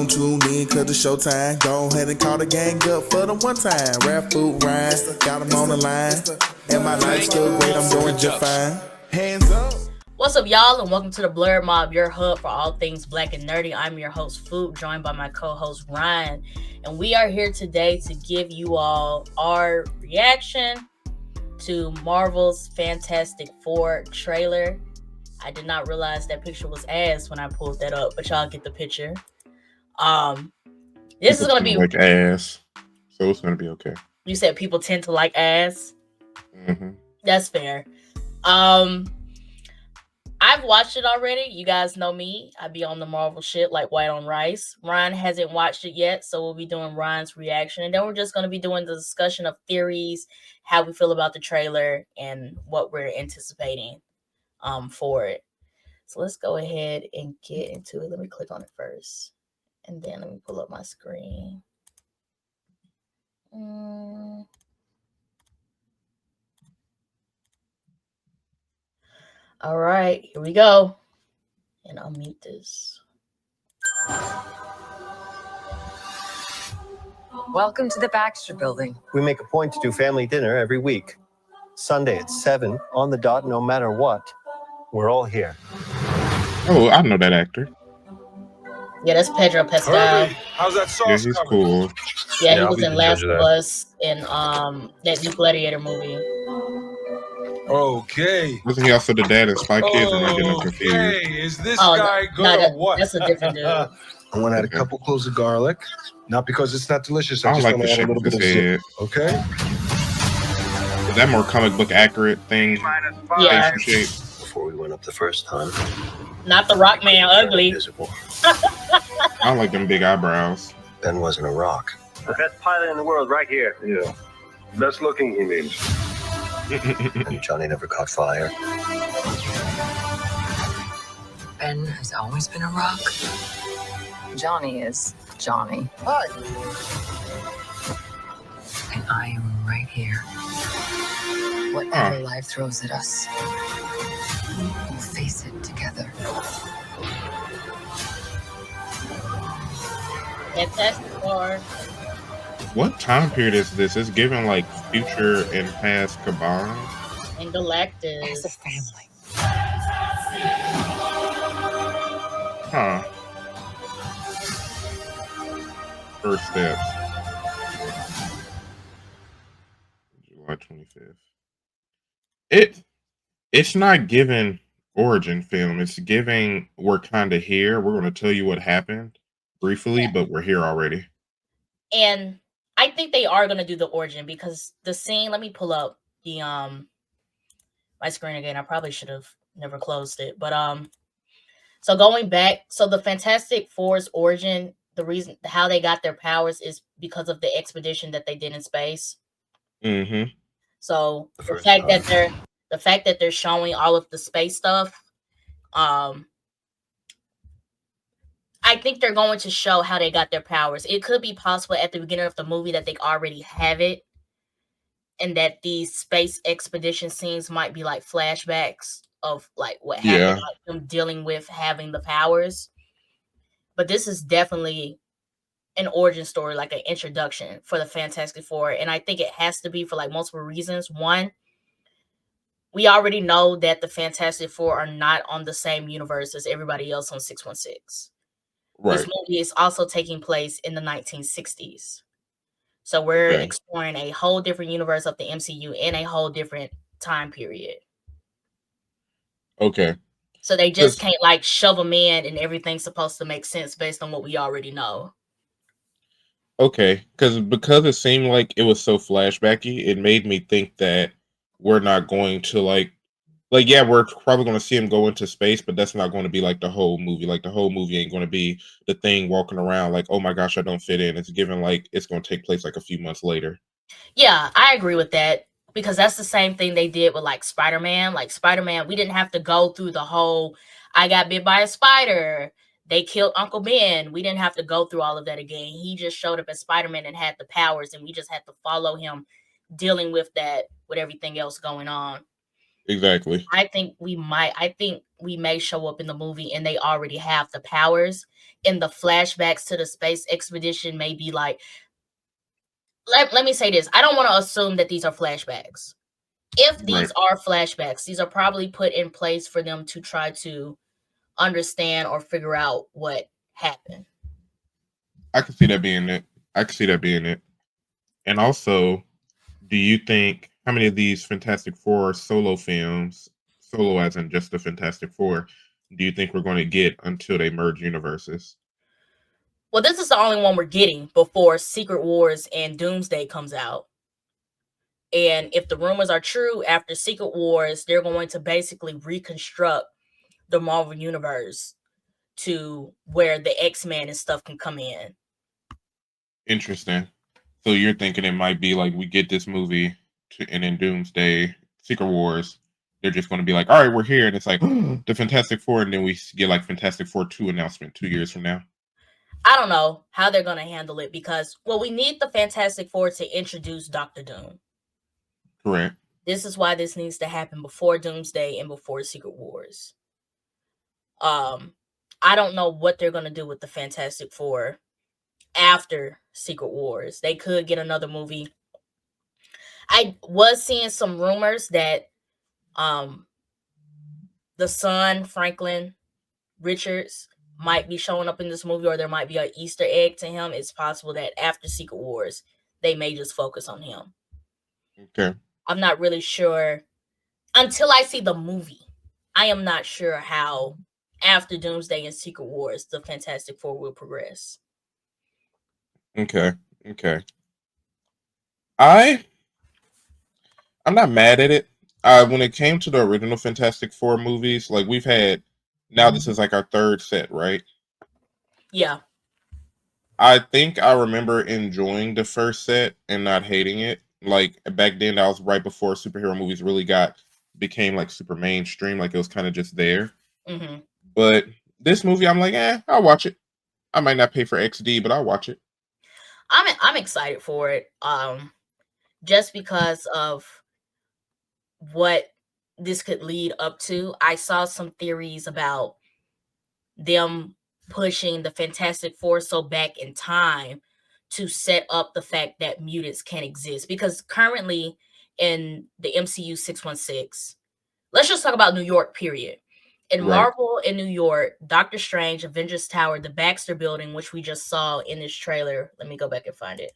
gon' tune in cause it's showtime. Go ahead and call the gang up for the one time. Rap, Phoop, Ryun, got them on the line. And my life's still great, I'm doing just fine. Hands up. What's up, y'all, and welcome to the Blurred Mob, your hub for all things black and nerdy. I'm your host, Phoop, joined by my co-host, Ryun. And we are here today to give you all our reaction to Marvel's Fantastic Four trailer. I did not realize that picture was ass when I pulled that up, but y'all get the picture. This is gonna be like ass, so it's gonna be okay. You said people tend to like ass. Mm-hmm. That's fair. I've watched it already. You guys know me. I be on the Marvel shit like white on rice. Ryun hasn't watched it yet, so we'll be doing Ryun's reaction. And then we're just going to be doing the discussion of theories, how we feel about the trailer, and what we're anticipating for it. So let's go ahead and get into it. Let me click on it first. And then let me pull up my screen. All right, here we go. And I'll mute this. Welcome to the Baxter Building. We make a point to do family dinner every week. Sunday at 7 on the dot, no matter what. We're all here. Oh, I know that actor. Yeah, that's Pedro Pascal. How's that sauce? Yeah, he's cool. Yeah, he was in Last of Us and that new Gladiator movie. Okay. Wasn't he also the dad in Spy Kids? Or am I getting confused? Hey, is this guy good or what? That's a different dude. I want to add a couple cloves of garlic. Not because it's not delicious. I just like want the to add a shape little of bit his of head. Okay. Is that more comic book accurate thing? Yeah. Shape? Before we went up the first time. Not the Rock Man ugly. Visible. I don't like them big eyebrows. Ben wasn't a rock. The best pilot in the world right here. Yeah. Best looking, he means. And Johnny never caught fire. Ben has always been a rock. Johnny is Johnny. Hi. And I am right here. Whatever life throws at us, we'll face it together. Fantastic Four. What time period is this? It's given like future and past combined. And Galactus. As a family. Huh. First steps. July 25th. It's not giving origin film. It's giving we're kind of here. We're going to tell you what happened briefly, but we're here already. And I think they are going to do the origin because the scene, let me pull up the my screen again. I probably should have never closed it. But so going back, so the Fantastic Four's origin, the reason how they got their powers is because of the expedition that they did in space. Mm-hmm. So the fact that they're showing all of the space stuff, I think they're going to show how they got their powers. It could be possible at the beginning of the movie that they already have it, and that these space expedition scenes might be like flashbacks of like what happened, like them dealing with having the powers. But this is definitely an origin story, like an introduction for the Fantastic Four. And I think it has to be for like multiple reasons. One, we already know that the Fantastic Four are not on the same universe as everybody else on 616. Right. This movie is also taking place in the 1960s. So we're exploring a whole different universe of the MCU in a whole different time period. Okay. So they just can't like shove them in and everything's supposed to make sense based on what we already know. Okay. Because it seemed like it was so flashbacky, it made me think that we're not going to like we're probably going to see him go into space, but that's not going to be like the whole movie. Like the whole movie ain't going to be the Thing walking around like, oh my gosh, I don't fit in. It's given like it's going to take place like a few months later. Yeah, I agree with that because that's the same thing they did with like Spider-Man. Like Spider-Man, we didn't have to go through the whole I got bit by a spider. They killed Uncle Ben. We didn't have to go through all of that again. He just showed up as Spider-Man and had the powers, and we just had to follow him dealing with that, with everything else going on. Exactly. I think we we may show up in the movie and they already have the powers. In the flashbacks to the space expedition, maybe like, let me say this. I don't want to assume that these are flashbacks. If these are flashbacks, these are probably put in place for them to try to understand or figure out what happened. I can see that being it. And also, do you think how many of these Fantastic Four solo films, solo as in just the Fantastic Four, do you think we're going to get until they merge universes? Well, this is the only one we're getting before Secret Wars and Doomsday comes out. And if the rumors are true, after Secret Wars, they're going to basically reconstruct the Marvel Universe to where the X-Men and stuff can come in. Interesting. So you're thinking it might be like we get this movie and then Doomsday, Secret Wars, they're just going to be like, all right, we're here. And it's like the Fantastic Four. And then we get like Fantastic Four 2 announcement 2 years from now. I don't know how they're going to handle it because, well, we need the Fantastic Four to introduce Dr. Doom. Correct. This is why this needs to happen before Doomsday and before Secret Wars. I don't know what they're going to do with the Fantastic Four after Secret Wars. They could get another movie. I was seeing some rumors that the son, Franklin Richards, might be showing up in this movie, or there might be an Easter egg to him. It's possible that after Secret Wars, they may just focus on him. Okay. I'm not really sure. Until I see the movie, I am not sure how after Doomsday and Secret Wars, the Fantastic Four will progress. Okay. I'm not mad at it. When it came to the original Fantastic Four movies, like we've had, now this is like our third set, right? Yeah. I think I remember enjoying the first set and not hating it. Like back then, that was right before superhero movies really became like super mainstream. Like it was kind of just there. Mm-hmm. But this movie, I'm like, I'll watch it. I might not pay for XD, but I'll watch it. I'm excited for it. Just because of what this could lead up to. I saw some theories about them pushing the Fantastic Four so back in time to set up the fact that mutants can exist. Because currently in the MCU 616, let's just talk about New York, period. In Marvel in New York, Doctor Strange, Avengers Tower, the Baxter Building, which we just saw in this trailer. Let me go back and find it.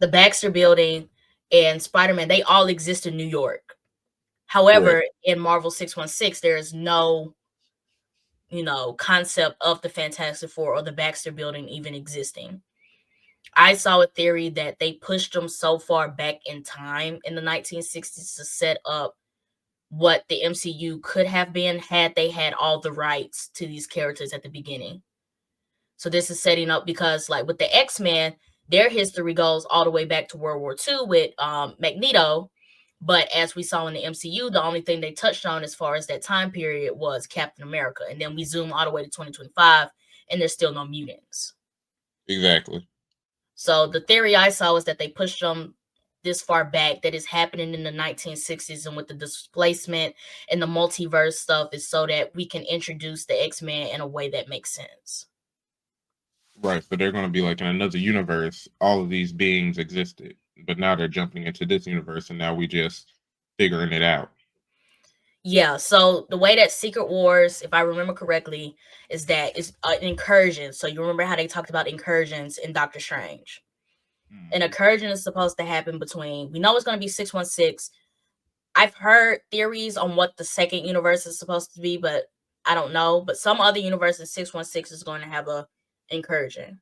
The Baxter Building and Spider-Man, they all exist in New York. However, in Marvel 616, there is no, concept of the Fantastic Four or the Baxter Building even existing. I saw a theory that they pushed them so far back in time in the 1960s to set up what the MCU could have been had they had all the rights to these characters at the beginning. So this is setting up because, like, with the X-Men, their history goes all the way back to World War II with Magneto. But as we saw in the MCU, the only thing they touched on as far as that time period was Captain America. And then we zoom all the way to 2025, and there's still no mutants. Exactly. So the theory I saw was that they pushed them this far back, that is happening in the 1960s, and with the displacement and the multiverse stuff is so that we can introduce the X-Men in a way that makes sense. Right, so they're going to be like in another universe, all of these beings existed, but now they're jumping into this universe, and now we just figuring it out. Yeah, so the way that Secret Wars, if I remember correctly, is that it's an incursion. So you remember how they talked about incursions in Doctor Strange. An incursion is supposed to happen between, we know it's going to be 616. I've heard theories on what the second universe is supposed to be, but I don't know. But some other universe in 616 is going to have a incursion.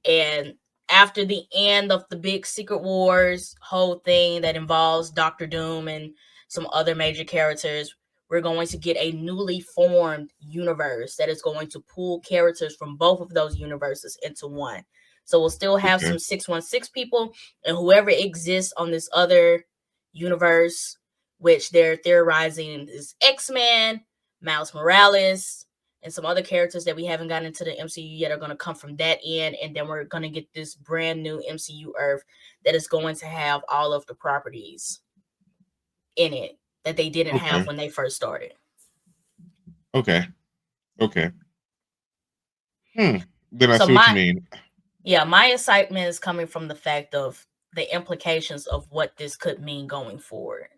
And after the end of the big Secret Wars whole thing that involves Doctor Doom and some other major characters, we're going to get a newly formed universe that is going to pull characters from both of those universes into one. So we'll still have some 616 people, and whoever exists on this other universe, which they're theorizing is X-Men, Miles Morales, and some other characters that we haven't gotten into the MCU yet are going to come from that end. And then we're going to get this brand new MCU Earth that is going to have all of the properties in it that they didn't have Okay. when they first started. Okay. Okay. Then I So see what you mean. my excitement is coming from the fact of the implications of what this could mean going forward.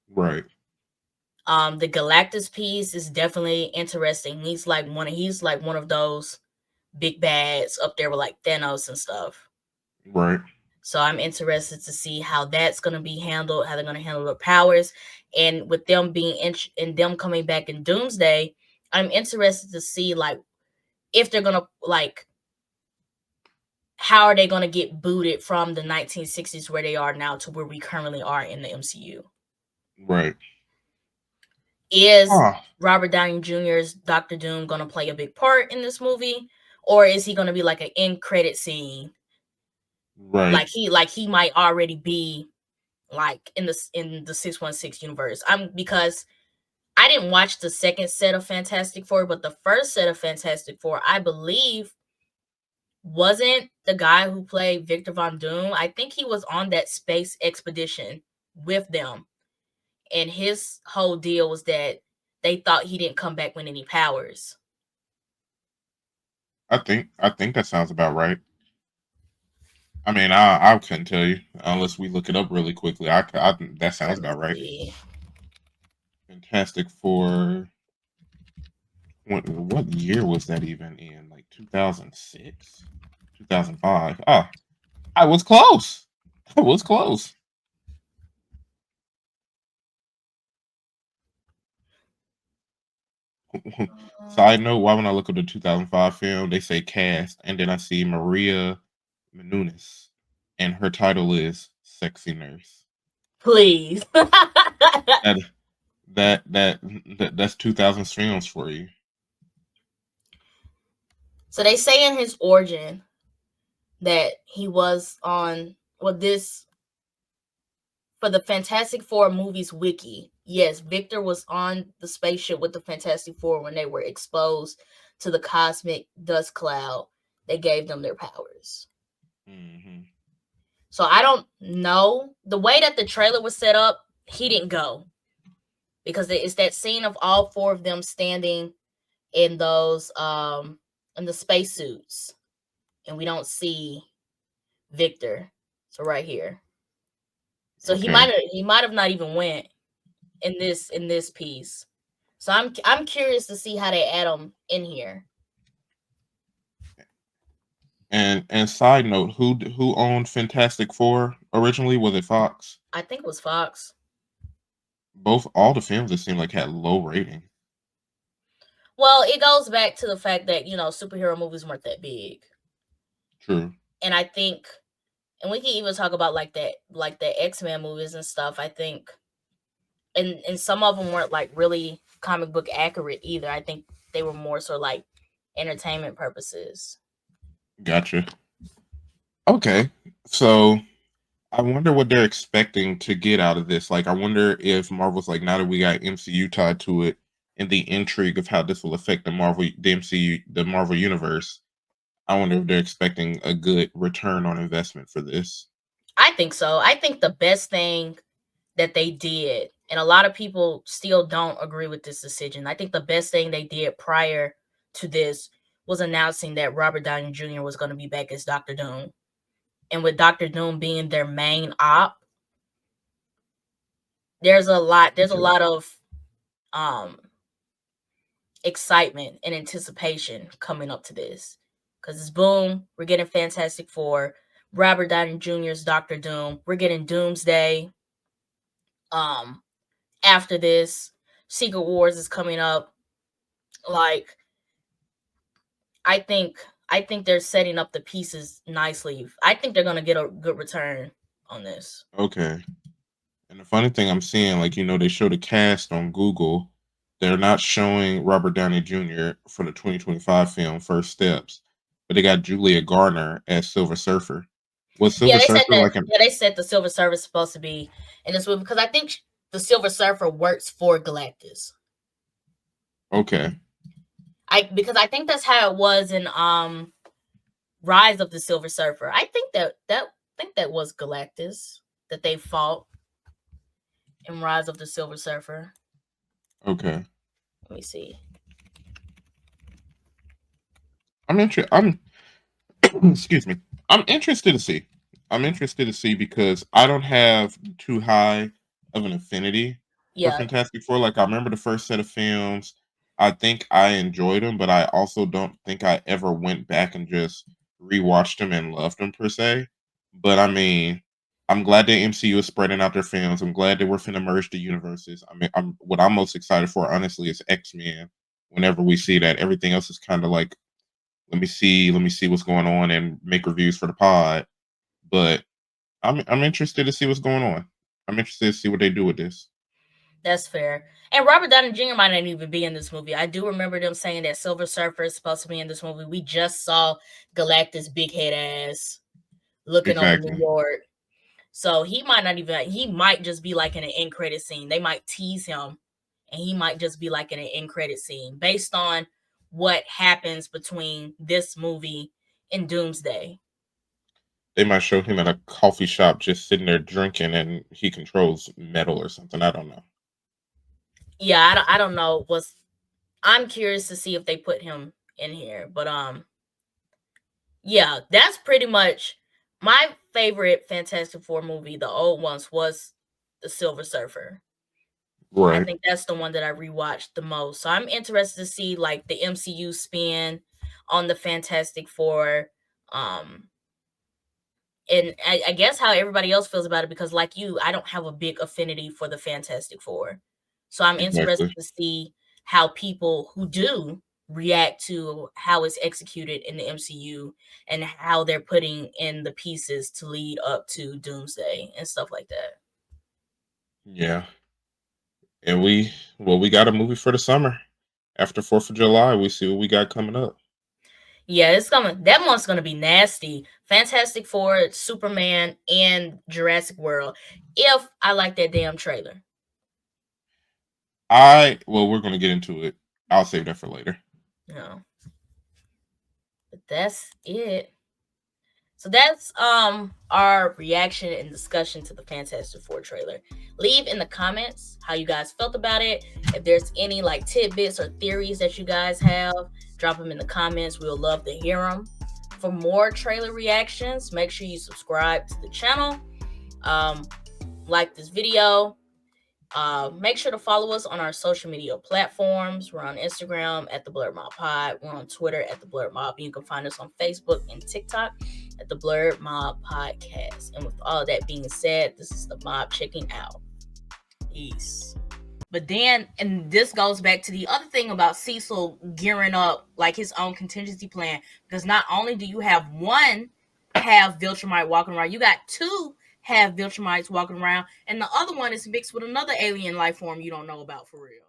Right. The Galactus piece is definitely interesting. He's like one of those big bads up there with like Thanos and stuff. Right. So I'm interested to see how that's going to be handled, how they're going to handle their powers, and with them being and them coming back in Doomsday, I'm interested to see like if they're going to like how are they going to get booted from the 1960s where they are now to where we currently are in the MCU. Right. Is Robert Downey Jr.'s Doctor Doom going to play a big part in this movie, or is he going to be like an end credit scene? Right. Like he might already be like in the 616 universe. Because I didn't watch the second set of Fantastic Four, but the first set of Fantastic Four, I believe, wasn't the guy who played Victor Von Doom. I think he was on that space expedition with them, and his whole deal was that they thought he didn't come back with any powers. I think that sounds about right. I mean, I couldn't tell you unless we look it up really quickly. That sounds about right. Fantastic Four. What year was that even in? Like 2006, 2005. Ah, I was close. I was close. Side note: why when I look at the 2005 film, they say cast, and then I see Maria Menounos, and her title is "Sexy Nurse." Please. That's 2000 films for you. So they say in his origin that he was on this for the Fantastic Four movies wiki. Yes, Victor was on the spaceship with the Fantastic Four when they were exposed to the cosmic dust cloud that gave them their powers. Mm-hmm. So I don't know. The way that the trailer was set up, he didn't go. Because it's that scene of all four of them standing in those in the spacesuits. And we don't see Victor. So right here. So Okay. he might have not even went in this piece. So I'm curious to see how they add him in here. And side note, who owned Fantastic Four originally? Was it Fox? I think it was Fox. All the films it seemed like had low rating. Well, it goes back to the fact that, superhero movies weren't that big. True. And I think, and we can even talk about like the X-Men movies and stuff. I think, and some of them weren't like really comic book accurate either. I think they were more so like entertainment purposes. Gotcha. Okay, so I wonder what they're expecting to get out of this. Like, I wonder if Marvel's like, now that we got MCU tied to it, and the intrigue of how this will affect the MCU, the Marvel universe. I wonder if they're expecting a good return on investment for this. I think so. I think the best thing that they did, and a lot of people still don't agree with this decision, I think the best thing they did prior to this was announcing that Robert Downey Jr. was going to be back as Dr. Doom. And with Dr. Doom being their main op, there's a lot of excitement and anticipation coming up to this. Because it's boom, we're getting Fantastic Four, Robert Downey Jr.'s Dr. Doom, we're getting Doomsday. After this, Secret Wars is coming up. Like, I think they're setting up the pieces nicely. I think they're gonna get a good return on this. Okay. And the funny thing I'm seeing, like, they show the cast on Google. They're not showing Robert Downey Jr. for the 2025 film First Steps, but they got Julia Garner as Silver Surfer. Was Silver Surfer they said the Silver Surfer is supposed to be in this movie because I think the Silver Surfer works for Galactus. Okay. Because I think that's how it was in Rise of the Silver Surfer. I think that was Galactus that they fought. and Rise of the Silver Surfer. Okay. Let me see. I'm excuse me. I'm interested to see. I'm interested to see because I don't have too high of an affinity for Yeah, Fantastic Four. Like, I remember the first set of films. I think I enjoyed them, but I also don't think I ever went back and just rewatched them and loved them per se. But I mean, I'm glad the MCU is spreading out their films. I'm glad that we're finna merge the universes. I mean, what I'm most excited for, honestly, is X-Men. Whenever we see that, everything else is kind of like, let me see what's going on and make reviews for the pod. But I'm interested to see what's going on. I'm interested to see what they do with this. that's fair. And Robert Downey Jr. might not even be in this movie. I do remember them saying that Silver Surfer is supposed to be in this movie. We just saw Galactus' big head ass looking over New Exactly. York. So he might just be like in an end credit scene. They might tease him and he might just be like in an end credit scene based on what happens between this movie and Doomsday. They might show him at a coffee shop just sitting there drinking and he controls metal or something. I don't know. Yeah, I don't know. I'm curious to see if they put him in here. But yeah, that's pretty much my favorite Fantastic Four movie, the old ones, was The Silver Surfer. I Right. think that's the one that I rewatched the most. So I'm interested to see like the MCU spin on the Fantastic Four. And I guess how everybody else feels about it, because like you, I don't have a big affinity for the Fantastic Four. So I'm interested Exactly. to see how people who do react to how it's executed in the MCU and how they're putting in the pieces to lead up to Doomsday and stuff like that. Yeah. And we got a movie for the summer. After 4th of July, we see what we got coming up. Yeah, it's coming. That one's gonna be nasty. Fantastic Four, Superman, and Jurassic World. If I like that damn trailer. We're gonna get into it. I'll save that for later. No. But that's it. So that's our reaction and discussion to the Fantastic Four trailer. Leave in the comments how you guys felt about it. If there's any like tidbits or theories that you guys have, drop them in the comments. We'll love to hear them. For more trailer reactions, make sure you subscribe to the channel. Like this video. Make sure to follow us on our social media platforms. We're on Instagram at the Blurred Mob Pod. We're on Twitter at the Blurred Mob. You can find us on Facebook and TikTok at the Blurred Mob Podcast. And with all that being said, this is the Mob checking out. Peace. But then, and this goes back to the other thing about Cecil gearing up like his own contingency plan, because not only do you have one half Viltrumite walking around, you got two half Viltrumites walking around, and the other one is mixed with another alien life form you don't know about for real.